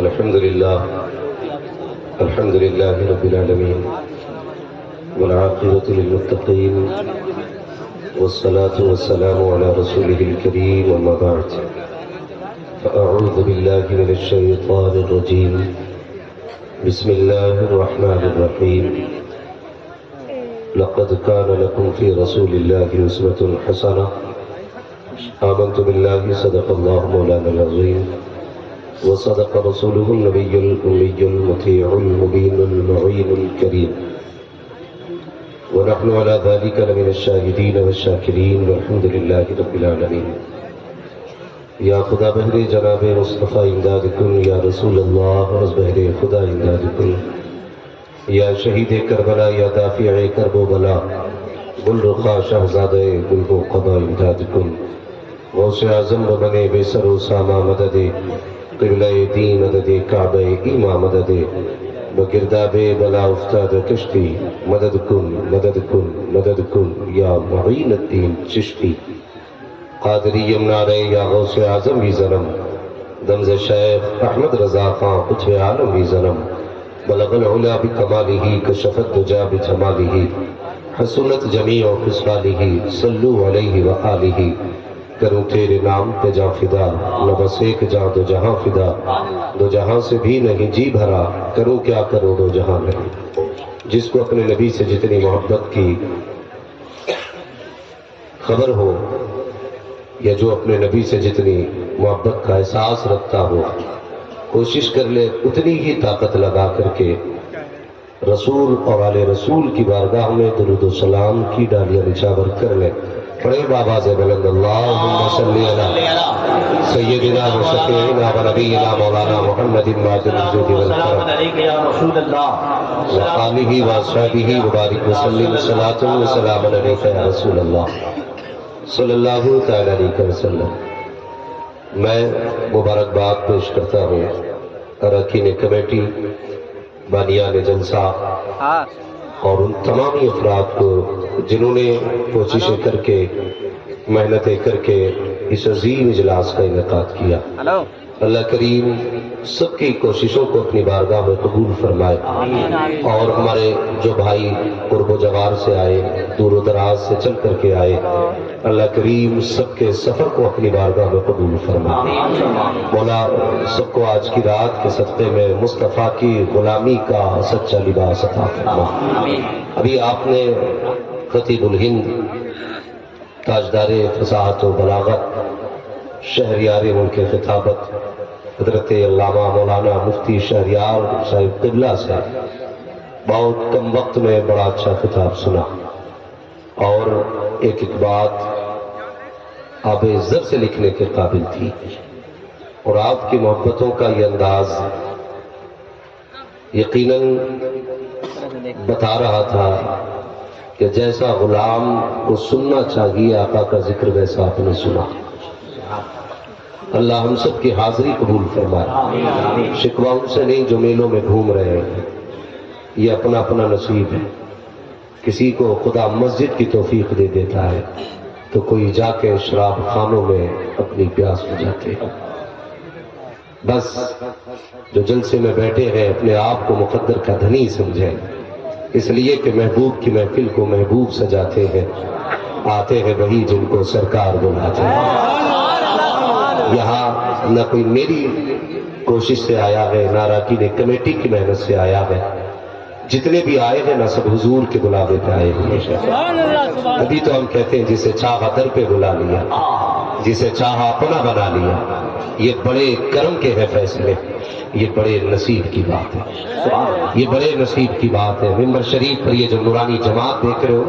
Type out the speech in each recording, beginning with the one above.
الحمد لله رب العالمين والعاقبة للمتقين والصلاة والسلام على رسوله الكريم وما بعد فأعوذ بالله من الشيطان الرجيم بسم الله الرحمن الرحيم لقد كان لكم في رسول الله أسوة حسنة آمنت بالله صدق الله مولانا العظيم وصدق رسوله النبي الأمي المطيع المبين المعين الكريم ونحن على ذلك لمن الشاهدين والشاكرين والحمد لله رب العالمين یا خدا بہر جناب مصطفیٰ امداد کن، یا رسول اللہ رز بہر خدا امداد کن، یا شہید کربلا، یا دافع کرب و بلا، گل رخا شہزادہ گل و قضا امداد کن، غوث اعظم بنے بے سر و ساما مدد، قبلہ دین مدد، کعبہ ایما مدد، بگرداب بلا افتاد کشتی، مدد کن مدد کن مدد کن یا معین الدین چشتی، قادری یمنا رے یا غوث اعظم بھی ظلم، دمز شیخ احمد رضا خان قطب عالم بھی ظلم، بلغ العلا بکمالہ کشف الدجا بجمالہ حسنت جمیع خصالہ صلو علیہ وآلہ، کروں تیرے نام پہ جاں فدا، نہ بس ایک جاں دو جہاں فدا، دو جہاں سے بھی نہیں جی بھرا، کروں کیا کروں دو جہاں نہیں۔ جس کو اپنے نبی سے جتنی محبت کی خبر ہو، یا جو اپنے نبی سے جتنی محبت کا احساس رکھتا ہو، کوشش کر لے اتنی ہی طاقت لگا کر کے رسول اور آل رسول کی بارگاہ میں درود و سلام کی ڈالیاں نچھاور کر لے۔ پڑھے بابا سے بلند اللہم صلی علی سیدنا و شفیعنا و نبینا مولانا محمد ماجد الجود والکرم و آلہ و اصحابہ مبارک وسلم صلاۃ و سلام علیک یا رسول اللہ صلی اللہ تعالی علیہ وسلم۔ میں مبارکباد پیش کرتا ہوں اراکین کمیٹی، بانیان جلسہ اور ان تمامی افراد کو جنہوں نے کوششیں کر کے محنتیں کر کے اس عظیم اجلاس کا انعقاد کیا۔ اللہ کریم سب کی کوششوں کو اپنی بارگاہ میں قبول فرمائے، اور ہمارے جو بھائی قرب و جوار سے آئے، دور و دراز سے چل کر کے آئے، اللہ کریم سب کے سفر کو اپنی بارگاہ میں قبول فرمائے۔ مولا سب کو آج کی رات کے صدقے میں مصطفیٰ کی غلامی کا سچا لباس عطا فرما۔ ابھی آپ نے خطیب الہند، تاجدار فصاحت و بلاغت، شہریار ملک خطابت، حضرت علامہ مولانا مفتی شہریار صاحب قبلہ سے بہت کم وقت میں بڑا اچھا خطاب سنا، اور ایک ایک بات آب زر سے لکھنے کے قابل تھی، اور آپ کی محبتوں کا یہ انداز یقیناً بتا رہا تھا کہ جیسا غلام کو سننا چاہیے آقا کا ذکر، ویسا آپ نے سنا۔ اللہ ہم سب کی حاضری قبول فرمائے۔ شکوہ ان سے نہیں جو میلوں میں گھوم رہے ہیں، یہ اپنا اپنا نصیب ہے۔ کسی کو خدا مسجد کی توفیق دے دیتا ہے تو کوئی جا کے شراب خانوں میں اپنی پیاس بجھاتے ہیں۔ بس جو جلسے میں بیٹھے ہیں اپنے آپ کو مقدر کا دھنی سمجھیں، اس لیے کہ محبوب کی محفل کو محبوب سجاتے ہیں، آتے ہیں وہی جن کو سرکار بلاتے ہیں۔ یہاں نہ کوئی میری کوشش سے آیا ہے، نہ اراکین کمیٹی کی محنت سے آیا ہے، جتنے بھی آئے ہیں نہ سب حضور کے بلاوے پہ آئے ہیں۔ ابھی تو ہم کہتے ہیں جسے چاہا در پہ بلا لیا، جسے چاہا اپنا بنا لیا۔ یہ بڑے کرم کے ہیں فیصلے، یہ بڑے نصیب کی بات ہے، یہ بڑے نصیب کی بات ہے۔ ممبر شریف پر یہ جو نورانی جماعت دیکھ رہے ہو،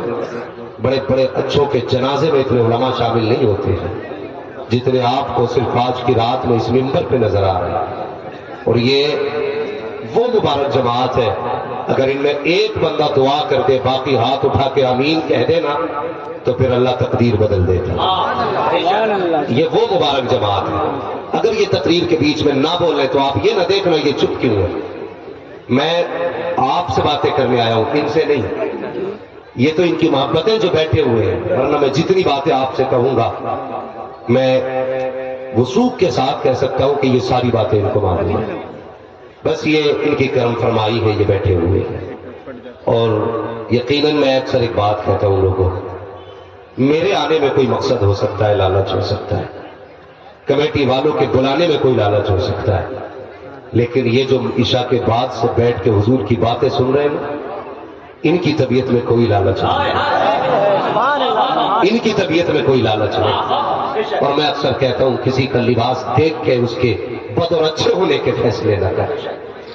بڑے بڑے اچھوں کے جنازے میں اتنے علماء شامل نہیں ہوتے ہیں جتنے آپ کو صرف آج کی رات میں اس ممبر پہ نظر آ رہے ہیں، اور یہ وہ مبارک جماعت ہے۔ اگر ان میں ایک بندہ دعا کر دے، باقی ہاتھ اٹھا کے آمین کہہ دینا، تو پھر اللہ تقدیر بدل دیتا ہے۔ یہ وہ مبارک جماعت ہے۔ اگر یہ تقریر کے بیچ میں نہ بولے تو آپ یہ نہ دیکھنا یہ چپ کیوں ہے۔ میں آپ سے باتیں کرنے آیا ہوں، ان سے نہیں۔ یہ تو ان کی محبتیں جو بیٹھے ہوئے ہیں، ورنہ میں جتنی باتیں آپ سے کہوں گا میں وثوق کے ساتھ کہہ سکتا ہوں کہ یہ ساری باتیں ان کو معلوم ہیں۔ بس یہ ان کی کرم فرمائی ہے، یہ بیٹھے ہوئے ہیں۔ اور یقیناً میں اکثر ایک بات کہتا ہوں لوگوں، میرے آنے میں کوئی مقصد ہو سکتا ہے، لالچ ہو سکتا ہے، کمیٹی والوں کے بلانے میں کوئی لالچ ہو سکتا ہے، لیکن یہ جو عشاء کے بعد سے بیٹھ کے حضور کی باتیں سن رہے ہیں، ان کی طبیعت میں کوئی لالچ نہیں، ان کی طبیعت میں کوئی لالچ نہیں۔ اور میں اکثر کہتا ہوں کسی کا لباس دیکھ کے اس کے بد اور اچھے ہونے کے فیصلے نہ کر۔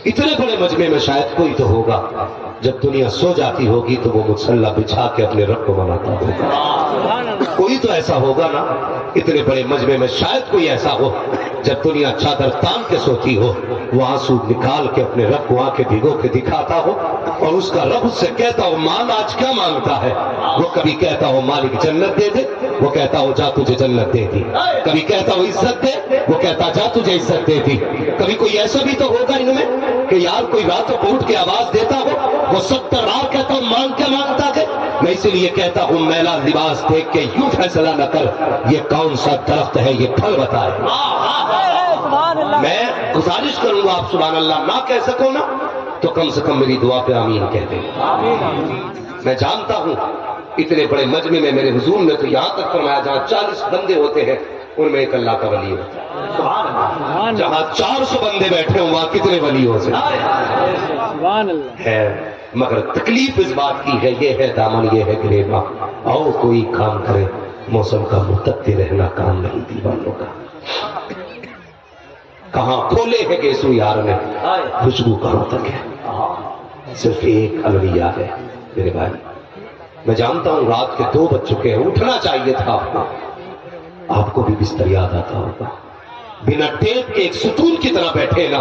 اتنے بڑے مجمع میں شاید کوئی تو ہوگا جب دنیا سو جاتی ہوگی تو وہ مصلی بچھا کے اپنے رب کو مناتا ہوگا، کوئی تو ایسا ہوگا نا۔ اتنے بڑے مجمع میں شاید کوئی ایسا ہو جب دنیا چادر تان کے سوتی ہو، وہ آنسو نکال کے اپنے رب کو آنکھیں بھگو کے دکھاتا ہو، اور اس کا رب اس سے کہتا ہو مال آج کیا مانگتا ہے؟ وہ کبھی کہتا ہو مالک جنت دے دے، وہ کہتا ہو جا تجھے جنت دے دی۔ کبھی کہتا ہو عزت دے، وہ کہتا جا تجھے عزت دے دی۔ کبھی کوئی ایسا بھی تو ہوگا ان میں کہ یار کوئی راتوں کو اٹھ کے آواز دیتا ہو، وہ 70 رات کہتا ہوں مانگ کیا مانگتا ہے؟ میں اسی لیے کہتا ہوں میلا لباس دیکھ کے یوں فیصلہ نہ کر، یہ کون سا درخت ہے یہ پھل بتائے۔ میں گزارش کروں گا آپ سبحان اللہ نہ کہہ سکو نا تو کم سے کم میری دعا پہ آمین کہہ دیں۔ میں جانتا ہوں اتنے بڑے مجمع میں میرے حضور نے تو یہاں تک فرمایا جہاں 40 بندے ہوتے ہیں ان میں ایک اللہ کا ولی ہوتا ہے، جہاں 400 بندے بیٹھے ہوں وہاں کتنے ولی ہو سکتے ہیں؟ مگر تکلیف اس بات کی ہے، یہ ہے دامن یہ ہے گریباں، آؤ کوئی کام کرے، موسم کا متقی رہنا کام نہیں دیوانوں کا۔ کہاں کھولے ہے گیسو یار نے، خوشبو کہاں تک ہے، صرف ایک الویہ ہے میرے بھائی۔ میں جانتا ہوں رات کے 2 بج چکے ہیں، اٹھنا چاہیے تھا آپ کو بھی بستر یاد آتا ہوگا، بنا ٹیپ کے ایک ستون کی طرح بیٹھے نا،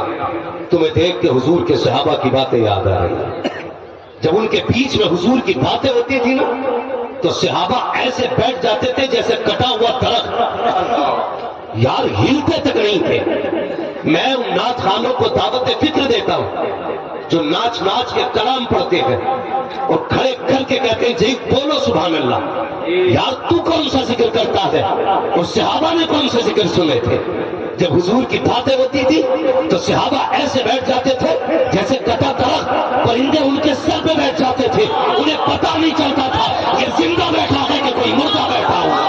تمہیں دیکھ کے حضور کے صحابہ کی باتیں یاد آ رہی ہیں۔ جب ان کے بیچ میں حضور کی باتیں ہوتی تھی نا تو صحابہ ایسے بیٹھ جاتے تھے جیسے کٹا ہوا درخت، یار ہلتے تک نہیں تھے۔ میں ان نعت خانوں کو دعوت فکر دیتا ہوں جو ناچ ناچ کے کلام پڑھتے ہیں اور کھڑے کر کے کہتے ہیں جی بولو سبحان اللہ، یار تو کون سا ذکر کرتا ہے؟ اور صحابہ نے کون سے ذکر سنے تھے؟ جب حضور کی باتیں ہوتی تھی تو صحابہ ایسے بیٹھ جاتے تھے جیسے کٹا درخت، پرندے ان کے سر پہ بیٹھ جاتے تھے، انہیں پتہ نہیں چلتا تھا یہ زندہ بیٹھا ہے کہ کوئی مردہ بیٹھا ہوا۔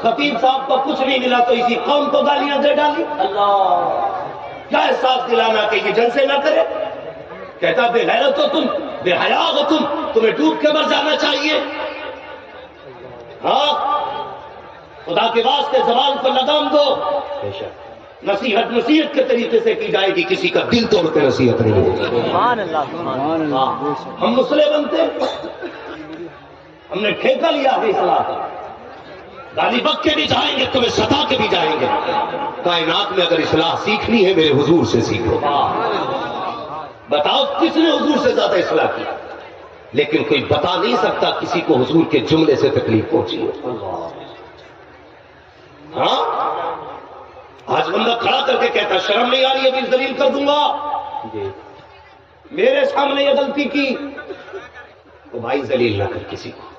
خطیب صاحب کو کچھ نہیں ملا تو اسی قوم کو گالیاں دے ڈالی۔ اللہ کیا احساس دلانا کہ یہ جلسے نہ کرے؟ کہتا بے غیرت ہو تم، بے حیا ہو تم، تمہیں ڈوب کے مر جانا چاہیے۔ ہاں خدا کے واسطے زبان کو لگام دو، نصیحت کے طریقے سے کی جائے گی، کسی کا دل توڑ کے نصیحت نہیں ہوگی۔ ہم مسلم بنتے، ہم نے ٹھیکہ لیا ہے اصلاح کا، گالی بک کے بھی جائیں گے، تمہیں ستا کے بھی جائیں گے۔ کائنات میں اگر اصلاح سیکھنی ہے میرے حضور سے سیکھو۔ بتاؤ کس نے حضور سے زیادہ اصلاح کی؟ لیکن کوئی بتا نہیں سکتا کسی کو حضور کے جملے سے تکلیف پہنچی ہو۔ ہاں آج بندہ کھڑا کر کے کہتا شرم نہیں آ رہی ابھی ذلیل کر دوں گا، میرے سامنے یہ غلطی کی، تو بھائی ذلیل نہ کر کسی کو۔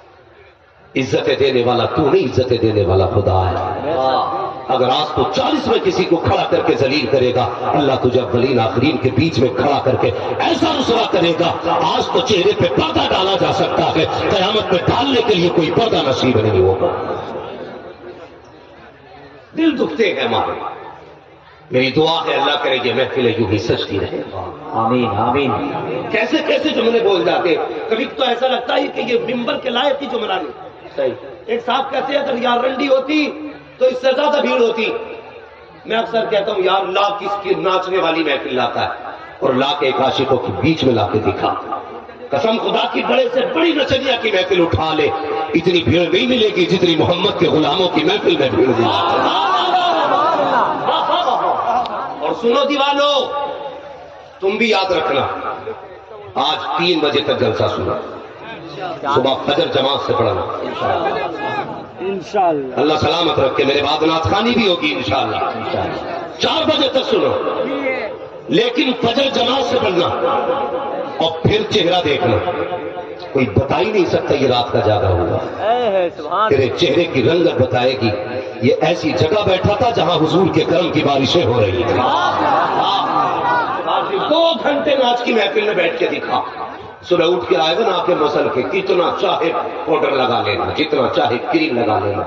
عزتیں دینے والا تو نہیں، عزتیں دینے والا خدا ہے۔ اگر آج تو 40 میں کسی کو کھڑا کر کے ذلیل کرے گا، اللہ تجھے اولین آخرین کے بیچ میں کھڑا کر کے ایسا رسوا کرے گا، آج تو چہرے پہ پردہ ڈالا جا سکتا ہے، قیامت میں ڈالنے کے لیے کوئی پردہ نصیب نہیں ہوگا۔ دل دکھتے ہیں ہمارے، میری دعا ہے اللہ کرے یہ محفل یوں ہی سجتی رہے۔ آمین آمین۔ کیسے کیسے جملے بول جاتے، کبھی تو ایسا لگتا ہے کہ یہ ممبر کے لائق ہی جملہ نہیں۔ ایک صاحب کہتے ہیں اگر یار رنڈی ہوتی تو اس سے زیادہ بھیڑ ہوتی۔ میں اکثر کہتا ہوں یار لاکھ اس کی ناچنے والی محفل لاتا ہے اور لاکھ ایک عاشقوں کے بیچ میں لا کے دکھا، قسم خدا کی بڑے سے بڑی نچنیا کی محفل اٹھا لے، اتنی بھیڑ نہیں ملے گی جتنی محمد کے غلاموں کی محفل میں بھیڑ ملے۔ اور سنو دیوانو، تم بھی یاد رکھنا آج 3 بجے تک جلسہ سنا، صبح فجر جماعت سے پڑھنا انشاءاللہ۔ اللہ سلامت رکھے، میرے بعد نعت خوانی بھی ہوگی انشاءاللہ۔ 4 بجے بجے تک سنو، لیکن فجر جماعت سے پڑھنا اور پھر چہرہ دیکھنا. کوئی بتا ہی نہیں سکتا یہ رات کا جاگا ہوگا. تیرے چہرے کی رنگت بتائے گی یہ ایسی جگہ بیٹھا تھا جہاں حضور کے کرم کی بارشیں ہو رہی تھیں. 2 گھنٹے ناچ کی محفل میں بیٹھ کے دکھا. صبح اٹھ کے آئے گا نا آنکھیں مسل کے، کتنا چاہے پاؤڈر لگا لینا، جتنا چاہے کریم لگا لینا،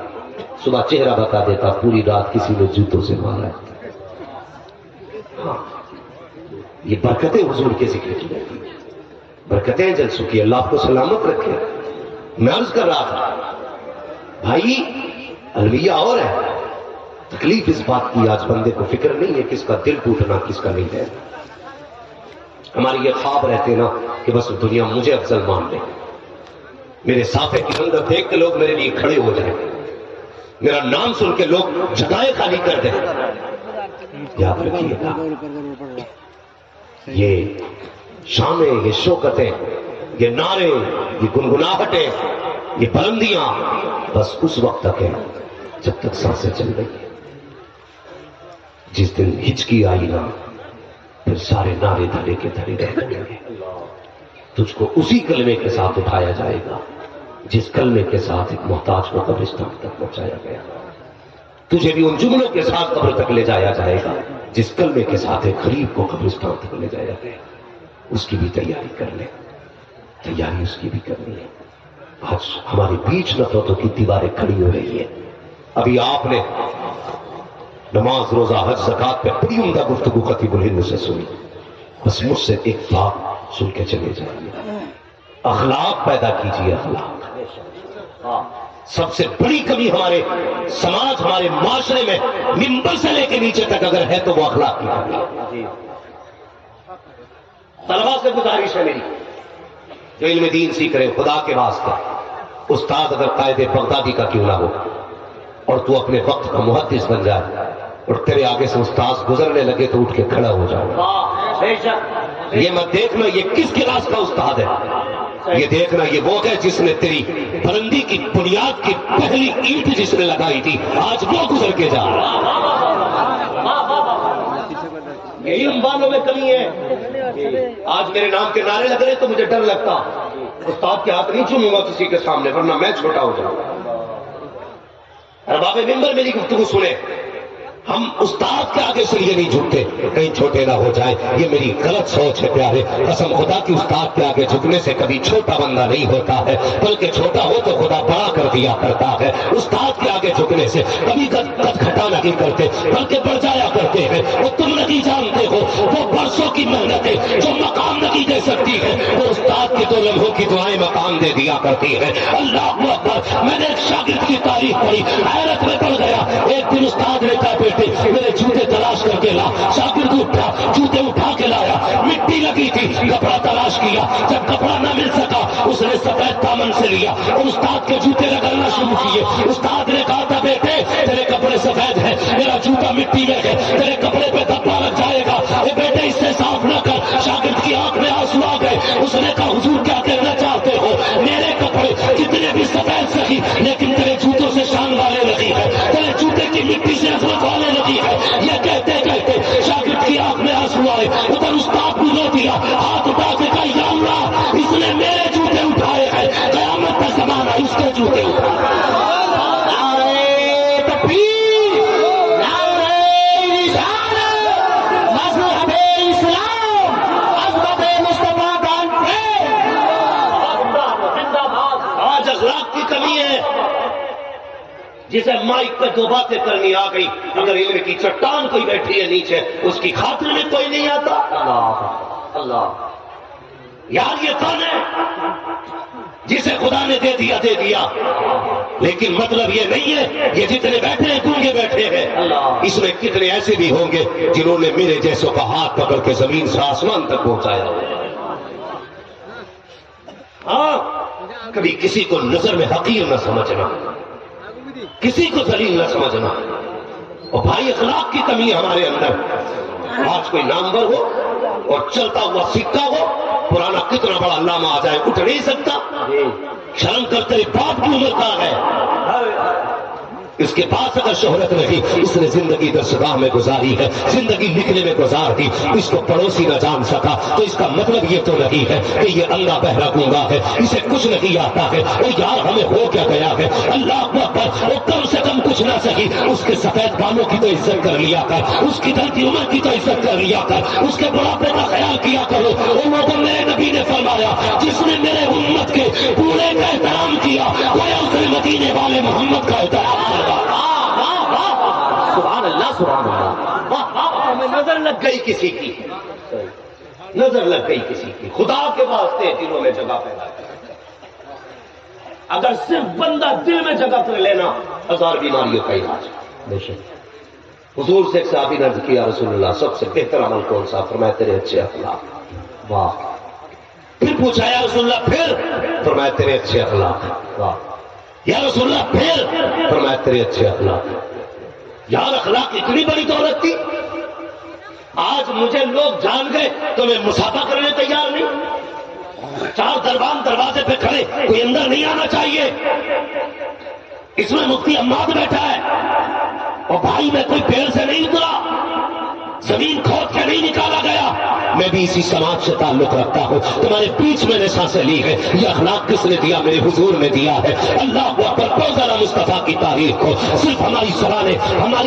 صبح چہرہ بتا دیتا پوری رات کسی نے جوتوں سے مارا ہے. یہ برکتیں حضور کے ذکر کی، برکتیں جلسوں کی. اللہ آپ کو سلامت رکھے. میں عرض کر رہا تھا بھائی الویہ اور ہے، تکلیف اس بات کی آج بندے کو فکر نہیں ہے کس کا دل ٹوٹنا کس کا نہیں ہے. ہماری یہ خواب رہتے نا کہ بس دنیا مجھے افضل مان لے، میرے صافے کی رنگت دیکھ کے لوگ میرے لیے کھڑے ہو جائیں، میرا نام سن کے لوگ جگہیں خالی کر دیں. یاد رکھیے گا یہ شانیں، یہ شوکتیں، یہ نعرے، یہ گنگناہٹیں، یہ بلندیاں بس اس وقت تک ہے جب تک سانسیں چل رہی ہیں. جس دن ہچکی آئی نا پھر سارے نعرے دھڑے کے دھڑے رہ جائیں گے. تجھ کو اسی کلمے کے ساتھ اٹھایا جائے گا جس کلمے کے ساتھ ایک محتاج کو قبرستان تک پہنچایا گیا. تجھے بھی ان جملوں کے ساتھ قبر تک لے جایا جائے گا جس کلمے کے ساتھ ایک غریب کو قبرستان تک لے جایا گیا. اس کی بھی تیاری کر لے، تیاری اس کی بھی کرنی ہے. آج ہمارے بیچ نفرتوں کی دیواریں کھڑی ہو رہی ہیں. ابھی آپ نے نماز، روزہ، حج، زکات پہ بڑی عمدہ گفتگو خطیب الہند سے سنی. بس مجھ سے ایک بات سن کے چلے جائیے، اخلاق پیدا کیجیے. اخلاق سب سے بڑی کمی ہمارے سماج، ہمارے معاشرے میں منبر سے لے کے نیچے تک اگر ہے تو وہ اخلاق کی کمی ہے. طلبا سے گزارش ہے میری جو علم دین سیکھ رہے خدا کے واسطے، استاد اگر قائد بغدادی کا کیوں نہ ہو اور تو اپنے وقت کا محدث بن جائے اور تیرے آگے سے استاد گزرنے لگے تو اٹھ کے کھڑا ہو جائے. یہ مت دیکھنا یہ کس کلاس کا استاد ہے، یہ دیکھنا یہ وہ ہے جس نے تیری بلندی کی بنیاد کی پہلی اینٹ جس نے لگائی تھی آج وہ گزر کے جا رہا. یہ علم والوں میں کمی ہے. آج میرے نام کے نعرے لگ رہے تو مجھے ڈر لگتا استاد کے ہاتھ نہیں چوموں گا کسی کے سامنے ورنہ میں چھوٹا ہو جاؤں گا. ارباب منبر میری گفتگو سنے، ہم استاد کے آگے سے یہ نہیں جھکتے کہیں چھوٹے نہ ہو جائیں. یہ میری غلط سوچ ہے پیارے. قسم خدا کی استاد کے آگے جھکنے سے کبھی چھوٹا بندہ نہیں ہوتا ہے بلکہ چھوٹا ہو تو خدا بڑا کر دیا کرتا ہے. استاد کے آگے جھکنے سے کبھی قد گھٹا نہیں کرتے بلکہ بڑھ جایا کرتے ہیں. وہ تم نہیں جانتے ہو وہ برسوں کی محنتیں جو مقام نہیں دے سکتی ہے وہ استاد کے 2 لمحوں کی دعائیں مقام دے دیا کرتی ہے. اللہ اکبر. میں نے ایک شاگرد کی تاریخ پڑھی، حیرت میں پڑ گیا. ایک دن استاد نے کہا بیٹے میرے جوتے تلاش کر کے لا. شاگرد اٹھا جوتے اٹھا کے لایا، مٹی لگی تھی، کپڑا تلاش کیا، جب کپڑا نہ مل سکا اس نے سفید دامن سے لیا اور استاد کے جوتے رگڑنا شروع کیے. استاد نے کہا تھا بیٹے تیرے کپڑے سفید ہیں، میرا جوتا مٹی میں ہے، تیرے کپڑے پہ دھبا لگ جائے گا، اے بیٹے اس سے صاف نہ کر. شاگرد کی آنکھ میں آنسو آ گئے. اس نے کہا حضور کیا کہنا چاہتے ہو؟ میرے کپڑے کتنے بھی سفید سہی لیکن تیرے جوتوں سے شان والے نہیں ہے، تیرے جوتے کی مٹی سے نفرت والے نہیں ہے. یہ کہتے کہتے شاگرد کی آنکھ میں آنسو آئے. ادھر استاد کو رو دیا، ہاتھ اٹھا کے کہا یا اللہ اس نے میرے جوتے اٹھائے ہیں، قیامت کا زمانہ اس کے جوتے اٹھائے. جسے مائک پہ 2 باتیں کرنی آ گئی، اگر علم کی چٹان کوئی بیٹھی ہے نیچے اس کی خاطر میں کوئی نہیں آتا. اللہ اللہ یار یہ کون ہے جسے خدا نے دے دیا لیکن مطلب یہ نہیں ہے یہ جتنے بیٹھے ہیں گونگے بیٹھے ہیں. اس میں کتنے ایسے بھی ہوں گے جنہوں نے میرے جیسوں کا ہاتھ پکڑ کے زمین سے آسمان تک پہنچایا. ہاں کبھی کسی کو نظر میں حقیر نہ سمجھنا، کسی کو ذلیل نہ سمجھنا. اور بھائی اخلاق کی کمی ہمارے اندر. آج کوئی نامور ہو اور چلتا ہوا سکہ ہو، پرانا کتنا بڑا علامہ آ جائے اٹھ نہیں سکتا. شرم کر تیرے باپ کی عمر کا ہے. اس کے پاس اگر شہرت رہی، اس نے زندگی درسگاہ میں گزاری ہے، زندگی لکھنے میں گزار دی، اس کو پڑوسی نہ جان سکا تو اس کا مطلب یہ تو نہیں ہے کہ یہ اللہ بہرا گونگا ہے، اسے کچھ نہیں آتا ہے۔ وہ یار ہمیں ہو کیا گیا ہے، اللہ اکبر، وہ کم سے کم کچھ نہ سکی، اس کے سفید بالوں کی تو عزت کر لیا کر، اس کی ڈھلتی عمر کی تو عزت کر لیا کر، اس کے بڑھاپے کا خیال کیا کرو۔ ان لوگوں میرے نبی نے فرمایا جس نے میرے امت کے پورے کا احترام کیا گویا اس نے مدینے والے محمد کا احترام کیا۔ سبحان اللہ سبحان اللہ۔ ہمیں نظر لگ گئی کسی کی، نظر لگ گئی کسی کی، خدا کے واسطے دلوں میں جگہ پیدا کر۔ اگر صرف بندہ دل میں جگہ کر لینا، 1000 بیماریوں کا علاج۔ بے شک حضور سے ایک صحابی نے عرض کیا رسول اللہ سب سے بہتر عمل کون سا؟ فرمایا تیرے اچھے اخلاق۔ واہ۔ پھر پوچھا یا رسول اللہ پھر؟ فرمایا تیرے اچھے اخلاق۔ واہ۔ یا رسول اللہ پھر؟ فرمایا تیرے اچھے اخلاق۔ یار اخلاق اتنی بڑی دولت تھی، آج مجھے لوگ جان گئے تو میں مسافہ کرنے تیار نہیں۔ 4 دربان دروازے پہ کھڑے، کوئی اندر نہیں آنا چاہیے۔ اس میں مفتی عماد بیٹھا ہے اور بھائی میں کوئی پیڑ سے نہیں اترا، زمین کھود کے نہیں نکالا گیا، میں بھی اسی سماج سے تعلق رکھتا ہوں، تمہارے بیچ میں نے سانسیں لی ہے۔ یہ اخلاق کس نے دیا؟ میرے حضور نے دیا ہے۔ اللہ اکبر، بہت ذرا مصطفیٰ کی تاریخ کو صرف ہماری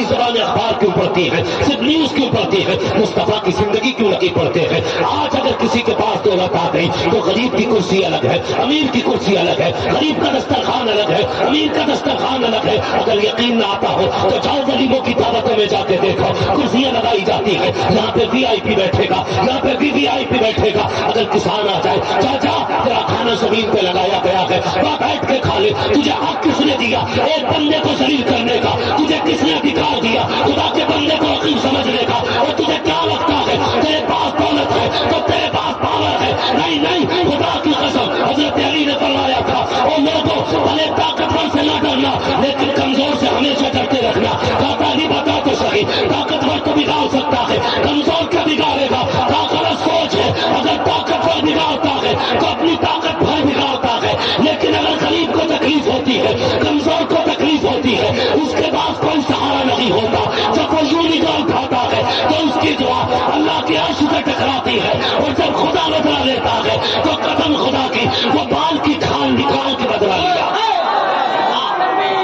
زبانیں اخبار کیوں پڑھتی ہیں، صرف نیوز کیوں پڑھتی ہیں، مصطفیٰ کی زندگی کیوں نہیں پڑھتے ہیں؟ آج اگر کسی کے پاس دولت آ گئی تو غریب کی کرسی الگ ہے، امیر کی کرسی الگ ہے، غریب کا دسترخوان الگ ہے، امیر کا دسترخوان الگ ہے۔ اگر یقین نہ آتا ہو تو جاؤ غریبوں کی دعوتوں میں جا کے دیکھو، کرسیاں لگائی جاتی ہیں، یہاں پہ وی آئی پی بیٹھے گا، یہاں پہ وی آئی پی بیٹھے گا۔ اگر کسان آ جائے، چاچا تیرا کھانا زمین پہ لگایا گیا ہے، وہاں بیٹھ کے کھا لے۔ تجھے حق کس نے دیا ایک بندے کو ذلیل کرنے کا؟ تجھے کس نے ادھیکار دیا خدا کے بندے کو حقیر سمجھنے کا؟ اور تجھے کیا لگتا ہے تیرے پاس دولت ہے تو تیرے پاس پاور ہے؟ نہیں، خدا کی قسم، حضرت علی نے فرمایا تھا اور لوگوں بھلے طاقتور سے نہ ڈرنا لیکن کمزور سے ہمیشہ ڈرتے رکھنا۔ کہتا نہیں بتا تو صحیح، طاقتور کو بگاڑ سکتا ہے، کمزور کیا بگاڑے گا؟ طاقت سوچ ہے، اگر طاقتور بگاڑتا ہے تو اپنی طاقت بھر بگاڑتا ہے، لیکن اگر غریب کو تکلیف ہوتی ہے، کمزور کو تکلیف ہوتی ہے، اس کے پاس کوئی سہارا نہیں ہوتا، جب وہ یوں نگاہ اٹھاتا ہے تو اس کی دعا اللہ کی عرش سے ٹکراتی ہے، اور جب خدا بدلا لیتا ہے تو قدم خدا کی وہ بال کی کھال نکال کے بدلا لیا۔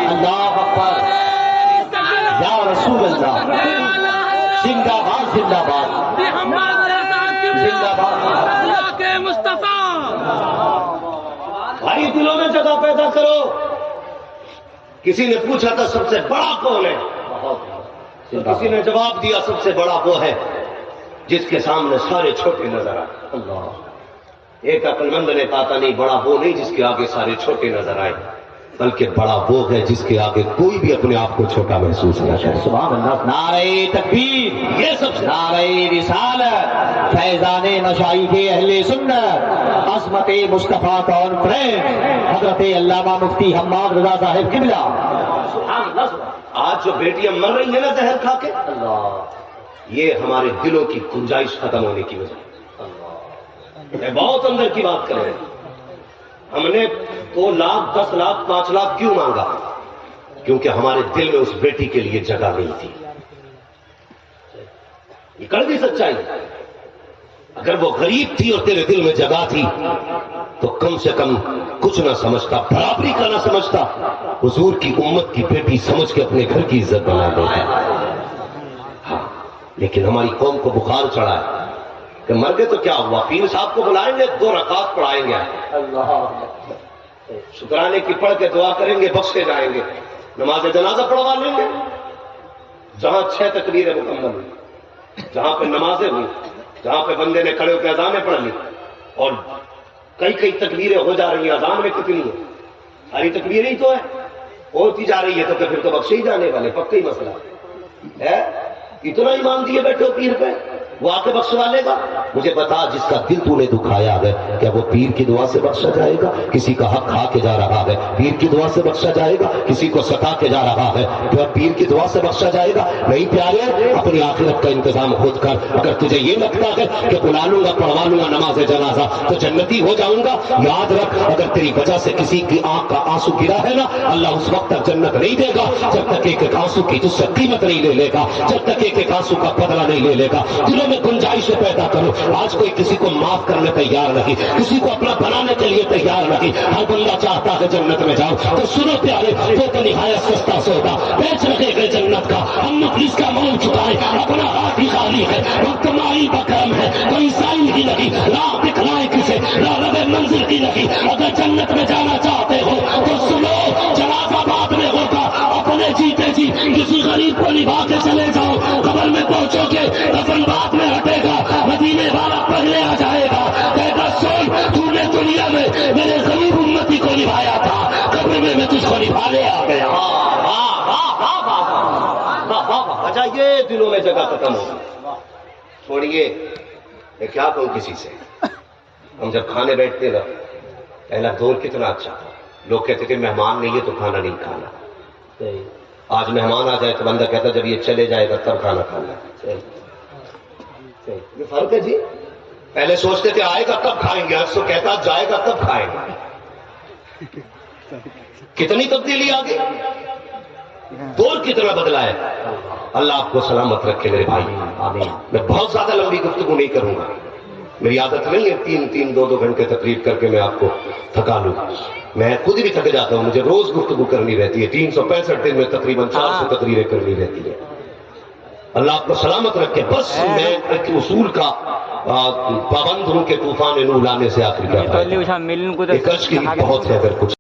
اللہ اکبر، یا رسول اللہ، زندہ باد زندہ باد زندہ باد مصطفیٰ۔ بھائی دلوں میں جگہ پیدا کرو۔ کسی نے پوچھا تھا سب سے بڑا کون ہے، تو کسی نے جواب دیا سب سے بڑا وہ ہے جس کے سامنے سارے چھوٹے نظر آئے۔ اللہ، ایک عقل مند نے کہا تھا نہیں، بڑا وہ نہیں جس کے آگے سارے چھوٹے نظر آئے، بلکہ بڑا وہ ہے جس کے آگے کوئی بھی اپنے آپ کو چھوٹا محسوس نہ کرے۔ سبحان اللہ، نعرہ تکبیر، یہ سب نعرہ رسالت، فیضان مشائخ اہل سنت، عظمت مصطفیٰ کانفرنس، حضرت علامہ مفتی حماد رضا صاحب قبلہ۔ سبحان اللہ، آج جو بیٹیاں مر رہی ہیں نا زہر کھا کے، اللہ، یہ ہمارے دلوں کی گنجائش ختم ہونے کی وجہ۔ میں بہت اندر کی بات کر رہے ہیں، ہم نے 2 لاکھ 10 لاکھ 5 لاکھ کیوں مانگا؟ کیونکہ ہمارے دل میں اس بیٹی کے لیے جگہ نہیں تھی۔ یہ کڑوی سچائی، اگر وہ غریب تھی اور تیرے دل میں جگہ تھی تو کم سے کم کچھ نہ سمجھتا، برابری کا نہ سمجھتا، حضور کی امت کی بیٹی سمجھ کے اپنے گھر کی عزت بنا دیتا۔ ہاں، لیکن ہماری قوم کو بخار چڑھا ہے کہ مر گئے تو کیا ہوا، پیر صاحب کو بلائیں گے 2 رکعت پڑھائیں گے، اللہ شکرانے کی پڑھ کے دعا کریں گے، بخشے جائیں گے، نماز جنازہ پڑھوا لیں گے۔ جہاں 6 تکبیریں مکمل ہوئی، جہاں پہ نمازیں ہوئی، جہاں پہ بندے نے کھڑے ہو کے اذانیں پڑھ لی، اور کئی تکبیریں ہو جا رہی ہیں، اذان میں کتنی ہے؟ ساری تکبیریں ہی تو ہے، ہوتی جا رہی ہے، تو پھر تو بخشے ہی جانے والے، پکا ہی مسئلہ ہے۔ اتنا ایمان دیے بیٹھے ہو پیر پہ، وہ آ کے بخشوا لے گا. مجھے بتا جس کا دل تو نے دکھایا ہے کیا وہ پیر کی دعا سے بخشا جائے گا؟ کسی کا حق کھا کے جا رہا ہے پیر کی دعا سے بخشا جائے گا؟ کسی کو ستا کے جا رہا ہے تو پیر کی دعا سے بخشا جائے گا؟ نہیں پیارے، اپنی آخرت کا انتظام خود کر. اگر تجھے یہ لگتا ہے کہ بلا لوں گا پڑھوا لوں گا نماز جنازہ تو جنتی ہو جاؤں گا، یاد رکھ اگر تیری وجہ سے کسی کی آنکھ کا آنسو گرا ہے نا، اللہ اس وقت تک جنت نہیں دے گا جب تک ایک آنسو کی تجھ سے قیمت نہیں لے لے گا، جب تک ایک آنسو کا بدلہ نہیں لے لے گا. دلوں میں گنجائش پیدا کرو. آج کوئی کسی کو معاف کرنے تیار نہیں، کسی کو اپنا بنانے کے لیے تیار نہیں. ہر بندہ چاہتا ہے جنت میں جاؤ. تو سنو پیارے، وہ تو نہایت سستا سودا بیچ رکھے گئے جنت کا. ہم مخلص کا مول چکائے، اپنا ہاتھ ہی خالی ہے، کمائی بکرم ہے، کوئی سائن کی نہیں، راہ دکھلائے کسے، راہ منزل کی نہیں. اگر جنت میں جانا چاہتے ہو تو سنو، جنازہ بعد میں ہوگا، اپنے جیتے جی کسی غریب کو نبھا کے چلے جاؤ. قبر میں پہنچو گے دفن بعد میں ہٹے گا، مدینے والا پہلے آ جائے گا، کہے گا سن تو نے دنیا میں میرے غریب امتی کو نبھایا تھا، قبر میں تجھ کو نبھانے آ گیا. اچھا یہ دلوں میں جگہ ختم ہوگی. چھوڑیے، میں کیا کہوں کسی سے. ہم جب کھانے بیٹھتے نا، پہلا دور کتنا اچھا تھا. لوگ کہتے کہ مہمان نہیں ہے تو کھانا نہیں کھانا. آج مہمان آ جائے تو بندہ کہتا جب یہ چلے جائے گا تب کھانا کھانا. یہ فرق ہے جی. پہلے سوچتے تھے آئے گا تب کھائیں گے، آج تو کہتا جائے گا تب کھائیں گے. کتنی تبدیلی آ گئی، دور کتنا بدلا ہے. اللہ آپ کو سلامت رکھے میرے بھائی. آمین. میں بہت زیادہ لمبی گفتگو نہیں کروں گا، میری عادت نہیں ہے تین دو گھنٹے تقریر کر کے میں آپ کو تھکا لوں. میں خود بھی تھک جاتا ہوں، مجھے روز گفتگو کرنی رہتی ہے. 365 دن میں تقریباً 400 تقریریں کرنی رہتی ہے. اللہ آپ کو سلامت رکھے. بس میں ایک اصول کا پابند ہوں کہ طوفان نور لانے سے آخر کیا فائدہ. ایک عرض کی بہت ہے اگر کچھ